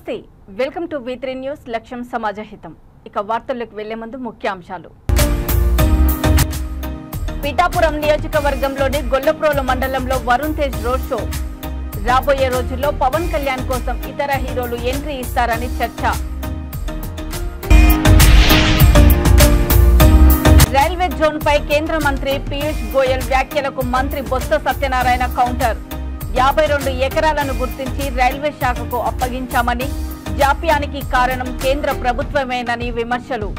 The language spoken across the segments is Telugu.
నమస్తే వెల్కమ్ టు V3 న్యూస్ లక్ష్యం సమాజహితం ఇక వార్తలకు వెళ్లే ముందు ముఖ్యాంశాలు పిఠాపురం నియోజకవర్గంలోని గొల్లప్రోలు మండలంలో వరుణ్ తేజ్ రోడ్ షో రాబోయే రోజుల్లో పవన్ కళ్యాణ్ కోసం ఇతర హీరోలు ఎంట్రీ ఇస్తారని చర్చ రైల్వే జోన్ పై కేంద్ర మంత్రి పీయూష్ గోయల్ వ్యాఖ్యలకు మంత్రి బొత్స సత్యనారాయణ కౌంటర్ 52 ఎకరాలను గుర్తించి రైల్వే శాఖకు అప్పగించామని జాప్యానికి కారణం కేంద్ర ప్రభుత్వమేనని విమర్శలు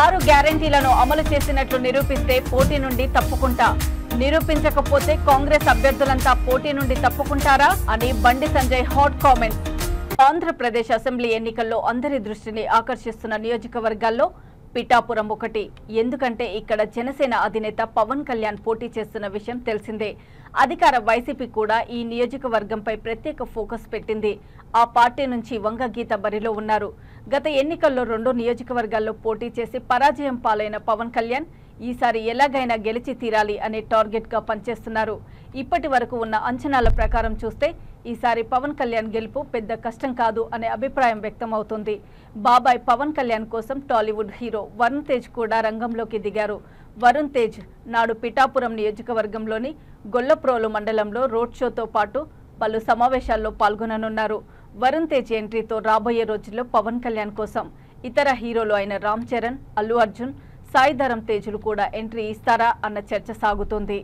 6 గ్యారెంటీలను అమలు చేసినట్లు నిరూపిస్తే పోటీ నుండి తప్పుకుంటా నిరూపించకపోతే కాంగ్రెస్ అభ్యర్థులంతా పోటీ నుండి తప్పుకుంటారా అని Bandi Sanjay hot comments Andhra Pradesh assembly ఎన్నికల్లో అందరి దృష్టిని ఆకర్షిస్తున్న నియోజకవర్గాల్లో పిఠాపురం ఒకటి ఎందుకంటే ఇక్కడ జనసేన అధినేత పవన్ కళ్యాణ్ పోటీ చేస్తున్న విషయం తెలిసిందే అధికార వైసీపీ కూడా ఈ నియోజకవర్గంపై ప్రత్యేక ఫోకస్ పెట్టింది ఆ పార్టీ నుంచి వంగగీత బరిలో ఉన్నారు గత ఎన్నికల్లో 2 నియోజకవర్గాల్లో పోటీ చేసి పరాజయం పాలైన పవన్ కళ్యాణ్ ఈసారి ఎలాగైనా గెలిచి తీరాలి అనే టార్గెట్ గా పనిచేస్తున్నారు ఇప్పటి వరకు ఉన్న అంచనాల ప్రకారం చూస్తే ఈసారి పవన్ కళ్యాణ్ గెలుపు పెద్ద కష్టం కాదు అనే అభిప్రాయం వ్యక్తమవుతుంది బాబాయ్ పవన్ కళ్యాణ్ కోసం టాలీవుడ్ హీరో వరుణ్ తేజ్ కూడా రంగంలోకి దిగారు వరుణ్ తేజ్ నాడు పిఠాపురం నియోజకవర్గంలోని గొల్లప్రోలు మండలంలో రోడ్ షోతో పాటు పలు సమావేశాల్లో పాల్గొననున్నారు వరుణ్ తేజ్ ఎంట్రీతో రాబోయే రోజుల్లో పవన్ కళ్యాణ్ కోసం ఇతర హీరోలు అయిన రామ్ చరణ్ అల్లు అర్జున్ సాయి ధరమ్ తేజులు కూడా ఎంట్రీ ఇస్తారా అన్న చర్చ సాగుతోంది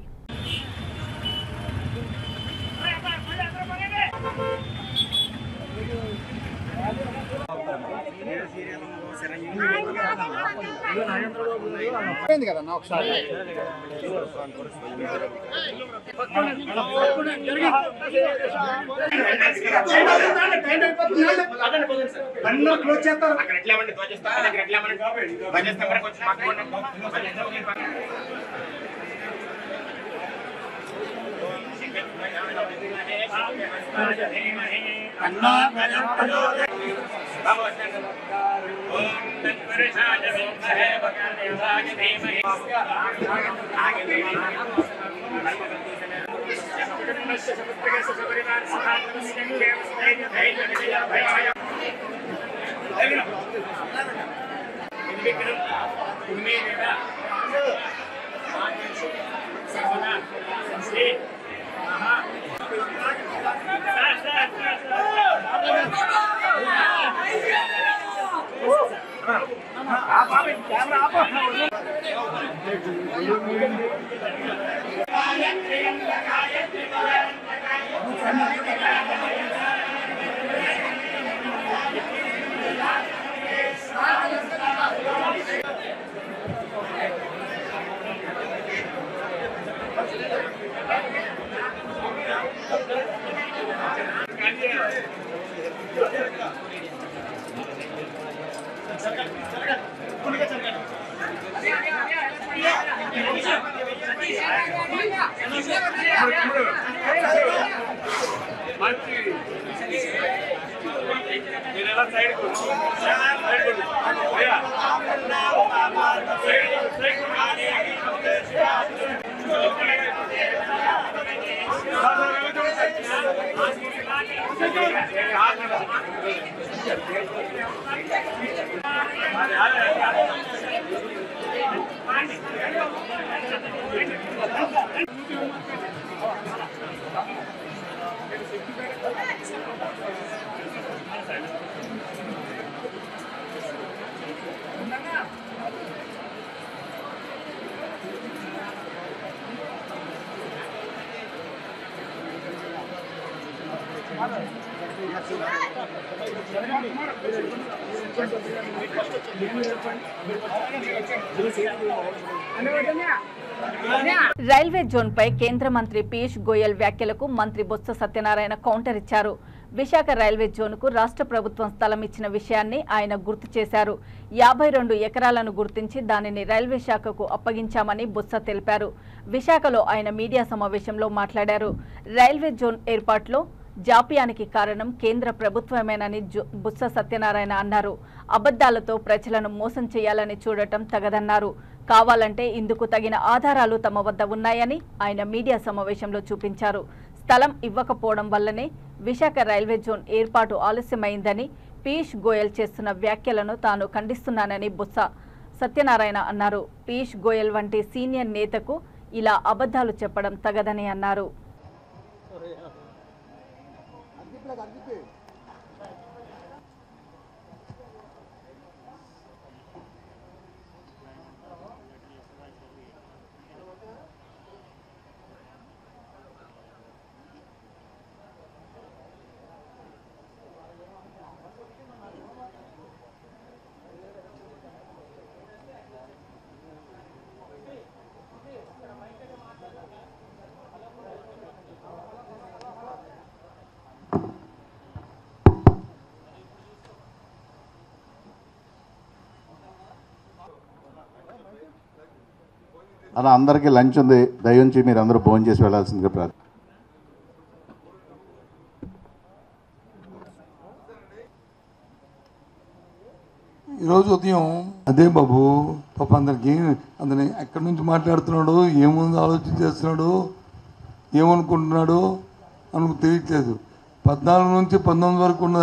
రైల్వే జోన్ పై కేంద్ర మంత్రి పీయూష్ గోయల్ వ్యాఖ్యలకు మంత్రి బొత్స సత్యనారాయణ కౌంటర్ ఇచ్చారు విశాఖ రైల్వే జోన్కు రాష్ట్ర ప్రభుత్వం స్థలం ఇచ్చిన విషయాన్ని ఆయన గుర్తు చేశారు 52 ఎకరాలను గుర్తించి దానిని రైల్వే శాఖకు అప్పగించామని బొత్స తెలిపారు విశాఖలో ఆయన మీడియా సమావేశంలో మాట్లాడారు రైల్వే జోన్ ఏర్పాటులో జాప్యానికి కారణం కేంద్ర ప్రభుత్వమేనని బొత్స సత్యనారాయణ అన్నారు. అబద్ధాలతో ప్రజలను మోసం చేయాలని చూడటం తగదన్నారు. కావాలంటే ఇందుకు తగిన ఆధారాలు తమ వద్ద ఉన్నాయని ఆయన మీడియా సమావేశంలో చూపించారు. స్థలం ఇవ్వకపోవడం వల్లనే విశాఖ రైల్వే జోన్ ఏర్పాటు ఆలస్యమైందని పీయూష్ గోయల్ చేస్తున్న వ్యాఖ్యలను తాను ఖండిస్తున్నానని బొత్స సత్యనారాయణ అన్నారు. పీయూష్ గోయల్ వంటి సీనియర్ నేతకు ఇలా అబద్ధాలు చెప్పడం తగదని అన్నారు. అలా అందరికీ లంచ్ ఉంది, దయించి మీరు అందరూ భోజనం చేసి వెళ్ళాల్సిందిగా ప్రార్థన. ఈరోజు ఉదయం అదే బాబు పాప అందరికి అందరిని ఎక్కడి నుంచి మాట్లాడుతున్నాడు, ఏముంది ఆలోచన చేస్తున్నాడు, ఏమనుకుంటున్నాడు అనుకు తెలియట్లేదు. 14 నుంచి 19 వరకు ఉన్న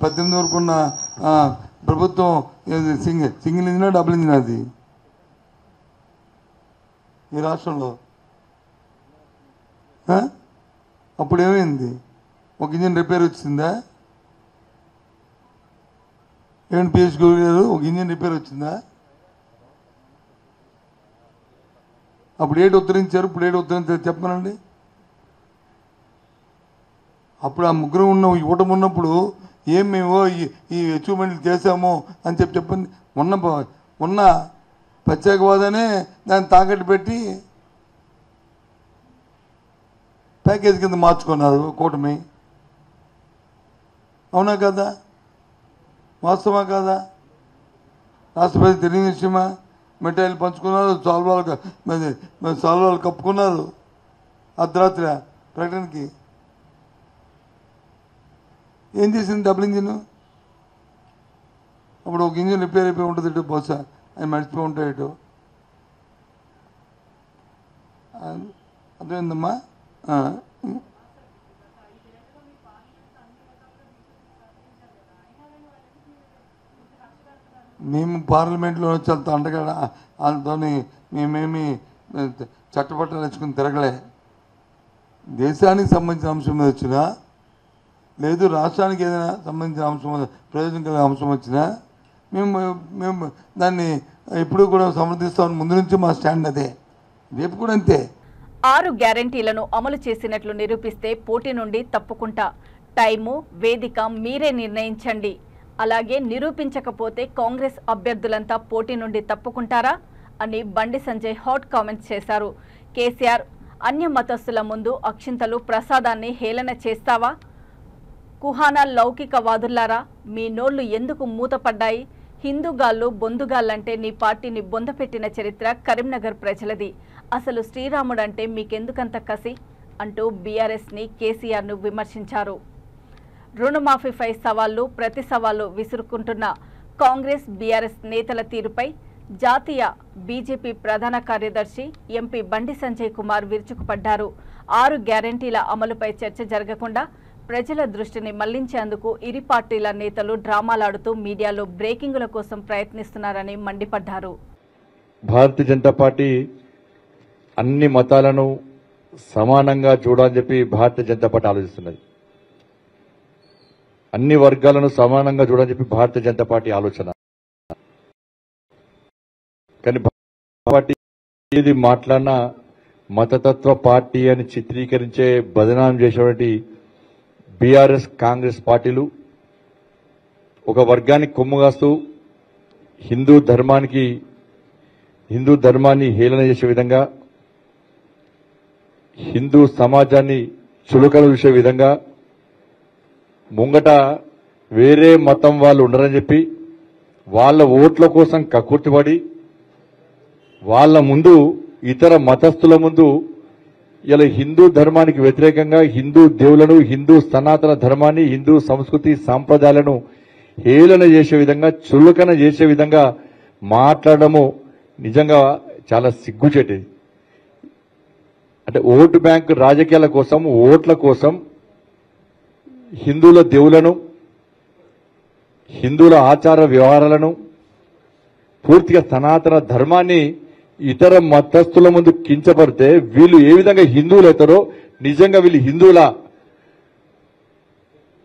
18 వరకు ఉన్న ప్రభుత్వం సింగిల్ ఇంజినా డబుల్ ఇంజినా అది ఈ రాష్ట్రంలో? అప్పుడు ఏమైంది? ఒక ఇంజిన్ రిపేర్ వచ్చిందా? ఏమంటే పీయూష్ గోయల్ గారు, ఒక ఇంజిన్ రిపేర్ వచ్చిందా? అప్పుడు ఏడు ఉత్తరించారు, ఇప్పుడు ఏడు ఉత్తరించారు చెప్పనండి. అప్పుడు ఆ ముగ్గురు ఇవ్వటం ఉన్నప్పుడు ఏం మేము ఈ అచీవ్మెంట్లు చేసాము అని చెప్పండి. ఉన్న ప్రత్యేకవాదనే దాన్ని తాకట్టు పెట్టి ప్యాకేజ్ కింద మార్చుకున్నారు కూటమి. అవునా కదా? వాస్తవా కాదా? రాష్ట్రపతి తెలియని విషయమా? మిఠాయిలు పంచుకున్నారు, సాల్వాలు కప్పుకున్నారు అర్ధరాత్రి ప్రకటనకి. ఏం చేసింది డబుల్ ఇంజిన్? అప్పుడు ఒక ఇంజిన్ రిపేర్ అయిపోయి ఉంటుంది ఇటు, బహుశా ఆయన మర్చిపోయి ఉంటాయి ఇటు. అర్థమైందమ్మా? మేము పార్లమెంట్లో చాలా అండగా వాళ్ళతో మేమేమి చట్టపట్టాలు తెచ్చుకుని తిరగలే. దేశానికి సంబంధించిన అంశం మీద వచ్చినా, లేదు రాష్ట్రానికి ఏదైనా సంబంధించిన అంశం, ప్రయోజనం కలిగిన అంశం వచ్చినా మేము దాన్ని ఎప్పుడూ కూడా సమర్థిస్తామని ముందు నుంచి మా స్టాండ్ అదే, రేపు కూడా అంతే. 6 గ్యారెంటీలను అమలు చేసినట్లు నిరూపిస్తే పోటీ నుండి తప్పుకుంటా. టైము, వేదిక మీరే నిర్ణయించండి. అలాగే నిరూపించకపోతే కాంగ్రెస్ అభ్యర్థులంతా పోటీ నుండి తప్పుకుంటారా అని బండి సంజయ్ హాట్ కామెంట్స్ చేశారు. కేసీఆర్ అన్య మతస్థుల ముందు అక్షింతలు ప్రసాదాన్ని హేళన చేస్తావా? కుహానా లౌకికవాదుల్లారా, మీ నోళ్లు ఎందుకు మూతపడ్డాయి? హిందూగాళ్ళు బొందుగాళ్ళంటే నీ పార్టీని బొందపెట్టిన చరిత్ర కరీంనగర్ ప్రజలది. అసలు శ్రీరాముడంటే మీకెందుకంత కసి అంటూ బీఆర్ఎస్ని కేసీఆర్ను విమర్శించారు. రుణమాఫీపై సవాళ్లు ప్రతి సవాళ్లు విసురుకుంటున్న కాంగ్రెస్ బీఆర్ఎస్ నేతల తీరుపై జాతీయ బీజేపీ ప్రధాన కార్యదర్శి ఎంపీ బండి సంజయ్ కుమార్ విరుచుకుపడ్డారు. 6 గ్యారెంటీల అమలుపై చర్చ జరగకుండా ప్రజల దృష్టిని మళ్లించేందుకు ఇరు పార్టీల నేతలు డ్రామాలాడుతూ మీడియాలో బ్రేకింగుల కోసం ప్రయత్నిస్తున్నారని మండిపడ్డారు. భారతీయ జనతా పార్టీ అన్ని మతాలను సమానంగా చూడాలని చెప్పి భారతీయ జనతా పార్టీ ఆలోచిస్తున్నది. అన్ని వర్గాలను సమానంగా చూడాలని చెప్పి భారతీయ జనతా పార్టీ ఆలోచన. కానీ పార్టీ ఏది మాట్లాడినా మతతత్వ పార్టీ అని చిత్రీకరించే బదనాం చేసేటువంటి బీఆర్ఎస్ కాంగ్రెస్ పార్టీలు ఒక వర్గానికి కొమ్ముగాస్తూ హిందూ ధర్మాన్ని హేళన చేసే విధంగా, హిందూ సమాజాన్ని చులకన చూసే విధంగా, ముంగట వేరే మతం వాళ్ళు ఉండరని చెప్పి వాళ్ళ ఓట్ల కోసం కక్కుర్తిపడి వాళ్ళ ముందు ఇతర మతస్థుల ముందు ఇలా హిందూ ధర్మానికి వ్యతిరేకంగా హిందూ దేవులను, హిందూ సనాతన ధర్మాన్ని, హిందూ సంస్కృతి సాంప్రదాయాలను హేళన చేసే విధంగా, చులకన చేసే విధంగా మాట్లాడడము నిజంగా చాలా సిగ్గుచేటది. అంటే ఓటు బ్యాంక్ రాజకీయాల కోసం, ఓట్ల కోసం హిందువుల దేవులను, హిందువుల ఆచార వ్యవహారాలను, పూర్తిగా సనాతన ధర్మాన్ని ఇతర మతస్థుల ముందు కించపడితే వీళ్ళు ఏ విధంగా హిందువులు అవుతారో నిజంగా వీళ్ళు హిందువుల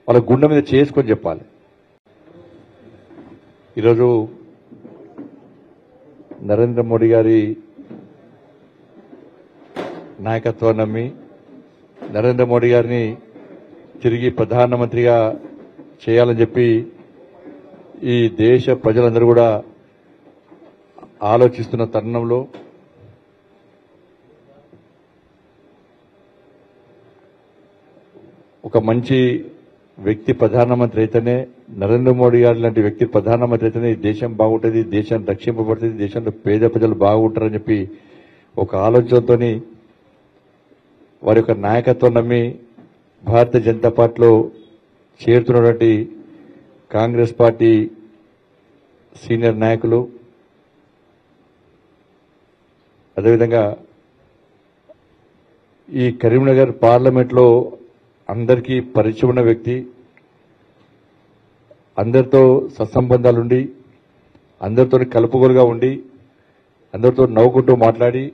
వాళ్ళ గుండె మీద చేసుకొని చెప్పాలి. ఈరోజు నరేంద్ర మోడీ గారి నాయకత్వాన్ని నమ్మి నరేంద్ర మోడీ గారిని తిరిగి ప్రధానమంత్రిగా చేయాలని చెప్పి ఈ దేశ ప్రజలందరూ కూడా ఆలోచిస్తున్న తరుణంలో ఒక మంచి వ్యక్తి ప్రధానమంత్రి అయితేనే, నరేంద్ర మోడీ గారి లాంటి వ్యక్తి ప్రధానమంత్రి అయితేనే ఈ దేశం బాగుంటుంది, దేశం రక్షింపబడుతుంది, దేశంలో పేద ప్రజలు బాగుంటారని చెప్పి ఒక ఆలోచనతో వారి యొక్క నాయకత్వం నమ్మి భారతీయ జనతా పార్టీలో చేరుతున్నటువంటి కాంగ్రెస్ పార్టీ సీనియర్ నాయకులు, అదేవిధంగా ఈ కరీంనగర్ పార్లమెంట్లో అందరికీ పరిచయం ఉన్న వ్యక్తి, అందరితో సత్సంబంధాలుండి, అందరితో కలుపుగోలుగా ఉండి, అందరితో నవ్వుకుంటూ మాట్లాడి,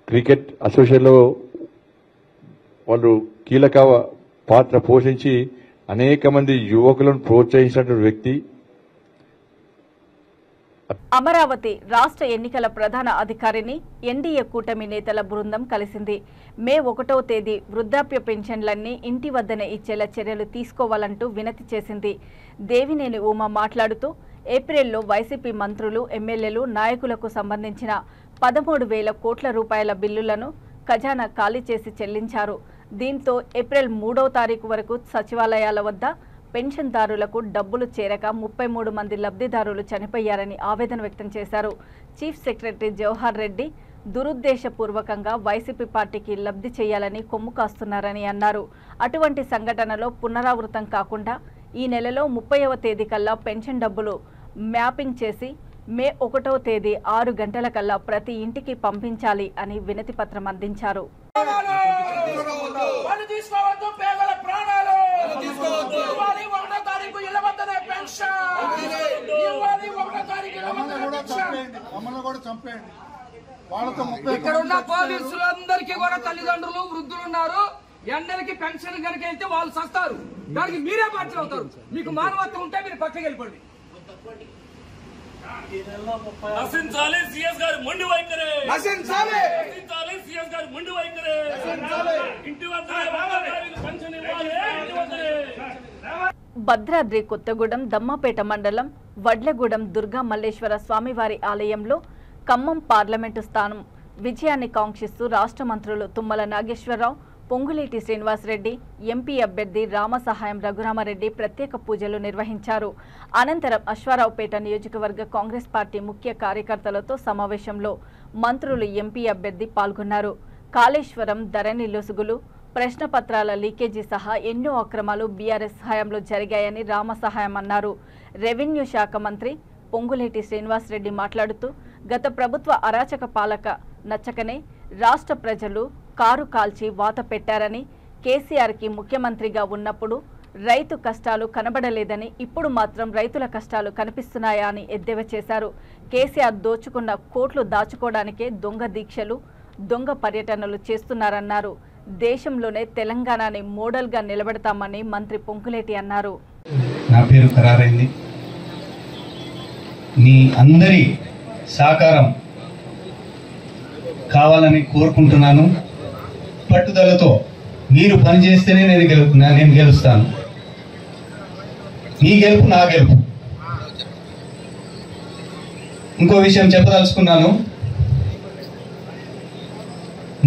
క్రికెట్ అసోసియేషన్లో వాళ్ళు కీలక పాత్ర పోషించి అనేక మంది యువకులను ప్రోత్సహించినటువంటి వ్యక్తి. అమరావతి రాష్ట్ర ఎన్నికల ప్రధాన అధికారిని ఎన్డీఏ కూటమి నేతల బృందం కలిసింది. మే 1వ తేదీ వృద్ధాప్య పెన్షన్లన్నీ ఇంటి వద్దనే ఇచ్చేలా చర్యలు తీసుకోవాలంటూ వినతి చేసింది. దేవినేని ఉమ మాట్లాడుతూ ఏప్రిల్లో వైసీపీ మంత్రులు, ఎమ్మెల్యేలు, నాయకులకు సంబంధించిన 13,000 కోట్ల రూపాయల బిల్లులను ఖజానా ఖాళీ చేసి చెల్లించారు. దీంతో ఏప్రిల్ 3వ తారీఖు వరకు సచివాలయాల వద్ద పెన్షన్దారులకు డబ్బులు చేరక 33 మంది లబ్ధిదారులు చనిపోయారని ఆవేదన వ్యక్తం చేశారు. చీఫ్ సెక్రటరీ జవహర్ రెడ్డి దురుద్దేశపూర్వకంగా వైసీపీ పార్టీకి లబ్ధి చేయాలని కొమ్ము కాస్తున్నారని అన్నారు. అటువంటి సంఘటనలో పునరావృతం కాకుండా ఈ నెలలో 30వ తేదీ కల్లా పెన్షన్ డబ్బులు మ్యాపింగ్ చేసి మే 1వ తేదీ 6 గంటల కల్లా ప్రతి ఇంటికి పంపించాలి అని వినతి పత్రం అందించారు. ఇక్కడ ఉన్న పోలీసులందరికీ కూడా తల్లిదండ్రులు, వృద్ధులు ఉన్నారు. ఎండలకి పెన్షన్ కనుక వెళ్తే వాళ్ళు సస్తారు. దానికి మీరే బాధ్యత అవుతారు. మీకు మానవత్వం ఉంటే మీరు పక్కకి వెళ్ళిపోండి. నశించాలి సీఎస్ గారి మొండి వైఖరి, నశించాలి సీఎస్ గారి మొండి వైఖరి. ఇంటి వద్ద పెన్షన్ ఇవ్వాలి, ఇంటి వద్దనే. భద్రాద్రి కొత్తగూడెం దమ్మపేట మండలం వడ్లగూడెం దుర్గా మల్లేశ్వర స్వామివారి ఆలయంలో ఖమ్మం పార్లమెంటు స్థానం విజయాన్ని కాంక్షిస్తూ రాష్ట్ర మంత్రులు తుమ్మల నాగేశ్వరరావు, పొంగులేటి శ్రీనివాసరెడ్డి, ఎంపీ అభ్యర్థి రామసహాయం రఘురామారెడ్డి ప్రత్యేక పూజలు నిర్వహించారు. అనంతరం అశ్వారావుపేట నియోజకవర్గ కాంగ్రెస్ పార్టీ ముఖ్య కార్యకర్తలతో సమావేశంలో మంత్రులు, ఎంపీ అభ్యర్థి పాల్గొన్నారు. కాళేశ్వరం ధరణి లొసుగులు, ప్రశ్నపత్రాల లీకేజీ సహా ఎన్నో అక్రమాలు బీఆర్ఎస్ హయాంలో జరిగాయని రామసహాయం అన్నారు. రెవెన్యూ శాఖ మంత్రి పొంగులేటి శ్రీనివాసరెడ్డి మాట్లాడుతూ గత ప్రభుత్వ అరాచక పాలక నచ్చకనే రాష్ట్ర ప్రజలు కారు కాల్చి వాత పెట్టారని, కేసీఆర్కి ముఖ్యమంత్రిగా ఉన్నప్పుడు రైతు కష్టాలు కనబడలేదని, ఇప్పుడు మాత్రం రైతుల కష్టాలు కనిపిస్తున్నాయా అని ఎద్దేవా చేశారు. కేసీఆర్ దోచుకున్న కోట్లు దాచుకోవడానికే దొంగ దీక్షలు, దొంగ పర్యటనలు చేస్తున్నారన్నారు. దేశంలోనే తెలంగాణని మోడల్గా నిలబెడతామని మంత్రి పొంగులేటి అన్నారు. నా పేరు ఖరారైంది. మీ అందరి సహకారం కావాలని కోరుకుంటున్నాను. పట్టుదలతో మీరు పనిచేస్తేనే నేను గెలుస్తాను. మీ గెలుపు నా గెలుపు. ఇంకో విషయం చెప్పదలుచుకున్నాను.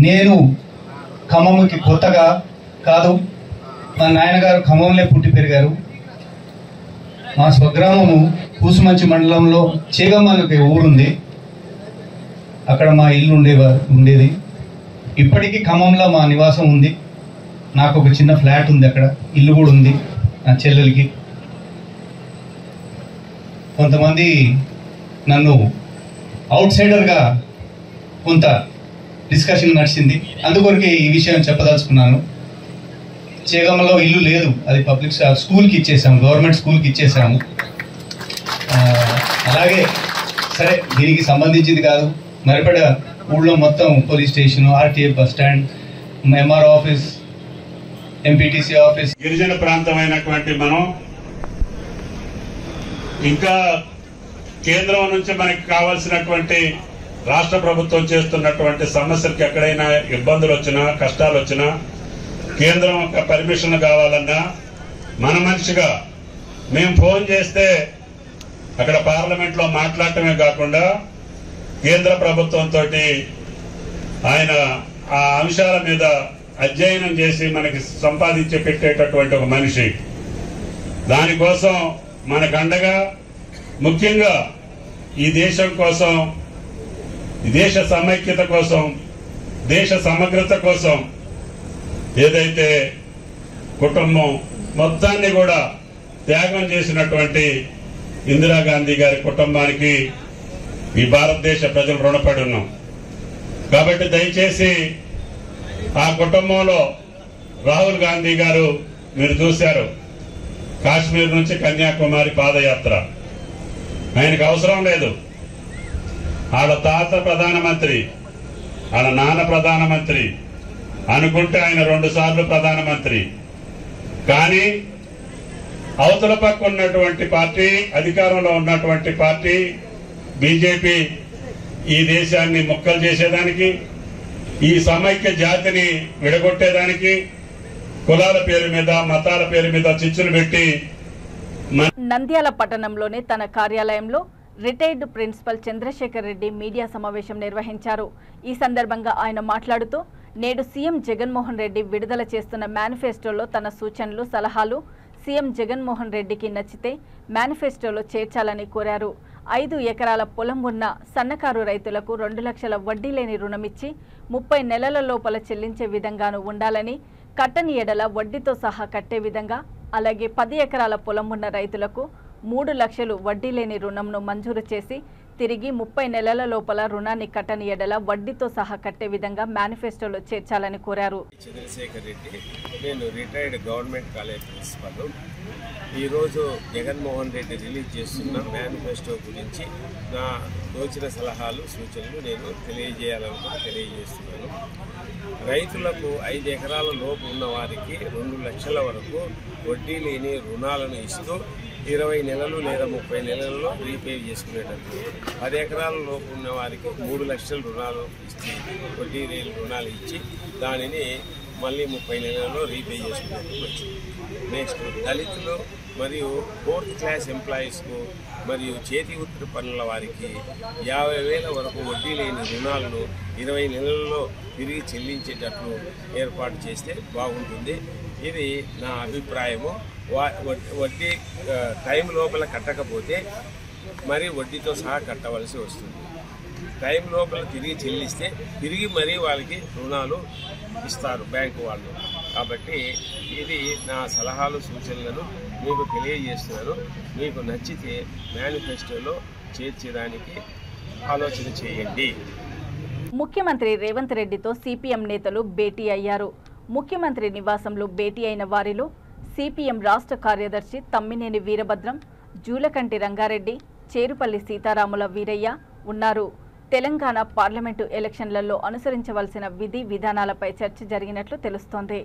నేను ఖమ్మంకి కొత్తగా కాదు. మా నాయనగారు ఖమ్మంలో పుట్టి పెరిగారు. మా స్వగ్రామము కూసుమంచి మండలంలో చేగమ్మకి ఊరుంది. అక్కడ మా ఇల్లు ఉండేది. ఇప్పటికీ ఖమ్మంలో మా నివాసం ఉంది. నాకు ఒక చిన్న ఫ్లాట్ ఉంది, అక్కడ ఇల్లు కూడా ఉంది నా చెల్లెలకి. కొంతమంది నన్ను అవుట్ సైడర్గా కొంత డిస్కషన్ నడిచింది. అందుకొరకే ఈ విషయం చెప్పదలుచుకున్నాను. చేగమలో ఇల్లు లేదు, అది పబ్లిక్ స్కూల్కి ఇచ్చేసాము, గవర్నమెంట్ స్కూల్కి ఇచ్చేసాము. అలాగే సరే దీనికి సంబంధించింది కాదు, మరిపడ ఊళ్ళో మొత్తం police station, RTA bus stand, MR office, MPTC office. గిరిజన ప్రాంతమైనటువంటి మనం ఇంకా కేంద్రం నుంచి మనకి కావాల్సినటువంటి రాష్ట్ర ప్రభుత్వం చేస్తున్నటువంటి సమస్యలకు ఎక్కడైనా ఇబ్బందులు వచ్చినా, కష్టాలు వచ్చినా, కేంద్రం యొక్క పర్మిషన్ కావాలన్నా మన మనిషిగా మేము ఫోన్ చేస్తే అక్కడ పార్లమెంట్ లో మాట్లాడటమే కాకుండా కేంద్ర ప్రభుత్వంతో ఆయన ఆ అంశాల మీద అధ్యయనం చేసి మనకి సంపాదించి పెట్టేటటువంటి ఒక మనిషి. దానికోసం మనకు అండగా, ముఖ్యంగా ఈ దేశం కోసం, ఈ దేశ సమైక్యత కోసం, దేశ సమగ్రత కోసం ఏదైతే కుటుంబం మొత్తాన్ని కూడా త్యాగం చేసినటువంటి ఇందిరాగాంధీ గారి కుటుంబానికి ఈ భారతదేశ ప్రజలు రుణపడి ఉన్నాం. కాబట్టి దయచేసి ఆ కుటుంబంలో రాహుల్ గాంధీ గారు మీరు చూశారు, కాశ్మీర్ నుంచి కన్యాకుమారి పాదయాత్ర. ఆయనకు అవసరం లేదు, వాళ్ళ తాత ప్రధానమంత్రి, వాళ్ళ నాన్న ప్రధానమంత్రి అనుకుంటే ఆయన 2 సార్లు ప్రధానమంత్రి. కానీ అవతల పక్క ఉన్నటువంటి పార్టీ, అధికారంలో ఉన్నటువంటి పార్టీ బీజేపీ ఈ దేశాన్ని ముక్కలు చేసేదానికి, ఈ సమైక్య జాతిని విడగొట్టేదానికి కులాల పేరు మీద, మతాల పేరు మీద చిచ్చులు పెట్టి. నంద్యాల పట్టణంలోని తన కార్యాలయంలో retired principal Chandrasekhar Reddy media సమావేశం నిర్వహించారు. ఈ సందర్భంగా ఆయన మాట్లాడుతూ నేడు సీఎం జగన్మోహన్ రెడ్డి విడుదల చేస్తున్న మేనిఫెస్టోలో తన సూచనలు, సలహాలు సీఎం జగన్మోహన్ రెడ్డికి నచ్చితే మేనిఫెస్టోలో చేర్చాలని కోరారు. 5 ఎకరాల పొలం ఉన్న సన్నకారు రైతులకు 2 లక్షల వడ్డీ లేని రుణమిచ్చి 30 నెలల లోపల చెల్లించే విధంగాను ఉండాలని, కట్టని ఎడల వడ్డీతో సహా కట్టే విధంగా, అలాగే 10 ఎకరాల పొలం ఉన్న రైతులకు 3 లక్షలు వడ్డీ లేని రుణంను మంజూరు చేసి తిరిగి 30 నెలల లోపల రుణాన్ని కట్టని ఎడల వడ్డీతో సహా కట్టే విధంగా మేనిఫెస్టోలో చేర్చాలని కోరారు. చంద్రశేఖర్ రెడ్డి, నేను రిటైర్డ్ గవర్నమెంట్ కాలేజ్ ప్రిన్సిపల్. ఈరోజు జగన్మోహన్ రెడ్డి రిలీజ్ చేస్తున్న మేనిఫెస్టో గురించి నా తోచిన సలహాలు, సూచనలు నేను తెలియజేస్తున్నాను. రైతులకు 5 ఎకరాల లోపు ఉన్న వారికి 2 లక్షల వరకు వడ్డీ లేని రుణాలను ఇస్తూ 20 నెలలు లేదా 30 నెలల్లో రీపే చేసుకునేటట్టు, 10 ఎకరాల లోపు ఉన్న వారికి 3 లక్షల రుణాలు ఇచ్చి, వడ్డీ లేని రుణాలు ఇచ్చి దానిని మళ్ళీ 30 నెలల్లో రీపే చేసుకునేటట్టు. నెక్స్ట్, దళితులు మరియు 4th క్లాస్ ఎంప్లాయీస్కు మరియు చేతి వృత్తి పనుల వారికి 50,000 వరకు వడ్డీ లేని రుణాలను 20 నెలల్లో తిరిగి చెల్లించేటట్లు ఏర్పాటు చేస్తే బాగుంటుంది. ఇది నా అభిప్రాయము. వడ్డీ టైం లోపల కట్టకపోతే మరి వడ్డీతో సహా కట్టవలసి వస్తుంది. టైం లోపల తిరిగి చెల్లిస్తే తిరిగి మరీ వాళ్ళకి రుణాలు ఇస్తారు బ్యాంకు వాళ్ళు. కాబట్టి ఇది నా సలహాలు, సూచనలను మీకు తెలియజేస్తున్నాను. మీకు నచ్చితే మేనిఫెస్టోలో చేర్చడానికి ఆలోచన చేయండి. ముఖ్యమంత్రి రేవంత్ రెడ్డితో సిపిఎం నేతలు భేటీ అయ్యారు. ముఖ్యమంత్రి నివాసంలో భేటీ అయిన వారిలో సిపిఎం రాష్ట్ర కార్యదర్శి తమ్మినేని వీరభద్రం, జూలకంటి రంగారెడ్డి, చేరుపల్లి సీతారాముల వీరయ్య ఉన్నారు. తెలంగాణ పార్లమెంటు ఎలక్షన్లలో అనుసరించవలసిన విధి విధానాలపై చర్చ జరిగినట్లు తెలుస్తోంది.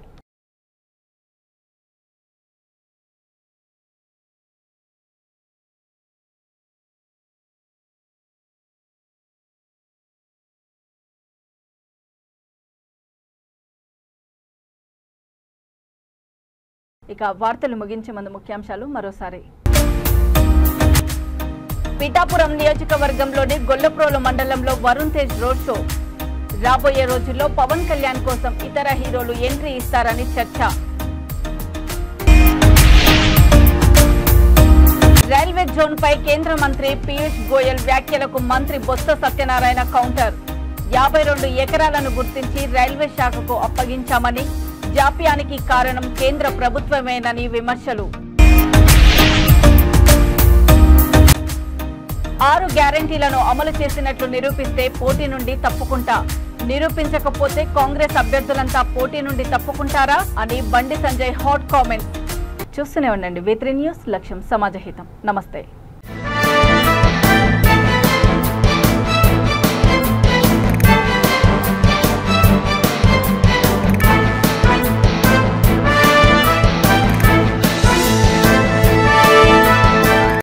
ఇక వార్తలు ముగించే ముందు ముఖ్యాంశాలు మరోసారి. పిఠాపురం నియోజకవర్గంలోని గొల్లప్రోలు మండలంలో వరుణ్ తేజ్ రోడ్ షో. రాబోయే రోజుల్లో పవన్ కళ్యాణ్ కోసం ఇతర హీరోలు ఎంట్రీ ఇస్తారని చర్చ. రైల్వే జోన్ పై కేంద్ర మంత్రి పీయూష్ గోయల్ వ్యాఖ్యలకు మంత్రి బొత్స సత్యనారాయణ కౌంటర్. 52 ఎకరాలను గుర్తించి రైల్వే శాఖకు అప్పగించామని, జాప్యానికి కారణం కేంద్ర ప్రభుత్వమేనని విమర్శలు. 6 గ్యారెంటీలను అమలు చేసినట్లు నిరూపిస్తే పోటీ నుండి తప్పుకుంటా, నిరూపించకపోతే కాంగ్రెస్ అభ్యర్థులంతా పోటీ నుండి తప్పుకుంటారా అని బండి సంజయ్ హాట్ కామెంట్స్. చూస్తూనే ఉండండి V3 న్యూస్, లక్ష్యం సమాజహితం. నమస్తే.